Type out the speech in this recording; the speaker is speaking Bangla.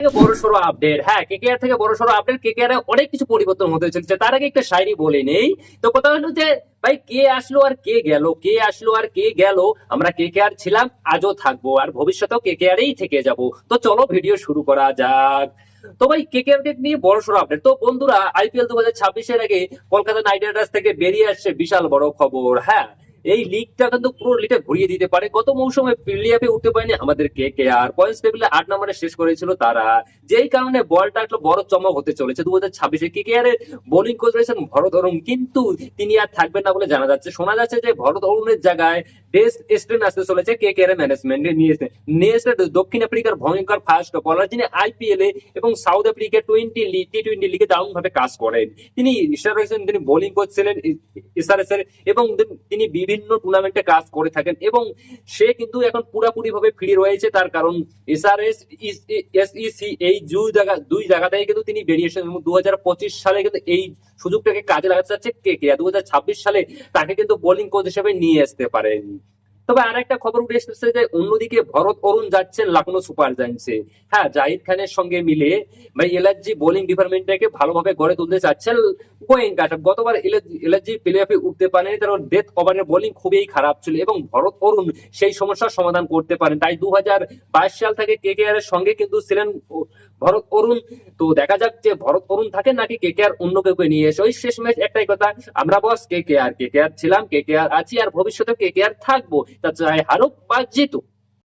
থেকে বড়সড় আপডেট, হ্যাঁ কেকেআর থেকে বড়সড় আপডেট। কেকেআর অনেক কিছু পরিবর্তন হতে চলছে, তার আগে একটা শায়রি বলে নেই। তো কথা হলো যে ভাই কে আসলো আর কে গেল, কে আসলো আর কে গেল, আমরা কেকেআর ছিলাম, আজও থাকবো, আর ভবিষ্যতেও কেকেআরই থেকে যাব। তো চলো ভিডিও শুরু করা যাক। তো ভাই কেকেআর নিয়ে বড়সড় আপডেট। তো বন্ধুরা, আইপিএল 2026-এর আগে কলকাতা নাইট রাইডার্স থেকে বেরিয়ে আসছে বিশাল বড় খবর। হ্যাঁ, এই লিগটা কিন্তু পুরো লিগটা ঘুরিয়ে দিতে পারে। গত মৌসুমে প্লে অফে উঠতে পারেনি আমাদের কেকেআর, পয়েন্টস টেবিলে 8 নম্বরে শেষ করেছিল তারা। যেই কারণে বলটা একটু বড় চমক হতে চলেছে 2026-এ। কেকেআর এর বোলিং কোচ রয়েছেন ভরত অরুণ, কিন্তু তিনি আর থাকবেন না বলে জানা যাচ্ছে। শোনা যাচ্ছে যে ভরত অরুণের জায়গায় ডেস স্টেন আসতে চলেছে কেকেআর ম্যানেজমেন্টে নিয়ে এসে দক্ষিণ আফ্রিকার ভয়ঙ্কর ফাস্ট বলার, যিনি আইপিএল এ এবং সাউথ আফ্রিকা টি20 লিগে দারুণ ভাবে কাজ করেন। তিনি ইশার রয়েছেন, তিনি বোলিং কোচ ছিলেন ইসারেস এর, এবং তিনি বিভিন্ন টুর্নামেন্টে কাজ করে থাকেন। এবং সে কিন্তু এখন পুরাপুরি ভাবে ফ্রি রয়েছে, তার কারণ এসআরএস এসইসি এই দুই জায়গাতেই কিন্তু তিনি বেরিয়ে এসেছেন। এবং 2025 সালে কিন্তু এই সুযোগটাকে কাজে লাগাতে চাচ্ছে কেকেআর। 2026 সালে তাকে কিন্তু বোলিং কোচ হিসেবে নিয়ে আসতে পারেন। তবে আর একটা খবর উঠে এসেছে যে অন্যদিকে ভরত অরুণ যাচ্ছেন লখনৌ সুপার জায়ান্টসে। হ্যাঁ, জাহিদ খানের সঙ্গে মিলে ভাই এলআরজি বোলিং ডিপার্টমেন্টটাকে ভালোভাবে গড়ে তুলতে চাচ্ছেন গোয়েঙ্কা। গতবার এলআরজি প্লে অফে উঠতে পারেনি, তার ডেথ ওভারের বোলিং খুবই খারাপ ছিল, এবং ভরত অরুণ সেই সমস্যার সমাধান করতে পারেন। তাই 2022 সাল থেকে কেকেআর এর সঙ্গে কিন্তু ছিলেন ভরত অরুণ। তো দেখা যাক যে ভরত অরুণ থাকে নাকি কেকেআর অন্য কেউ নিয়ে এসে। ওই শেষ ম্যাচ একটাই কথা, আমরা বস কেকেআর ছিলাম, কেকেআর আছি, আর ভবিষ্যতে কেকেআর থাকবো, তা চাই হারুক বা জিতুক।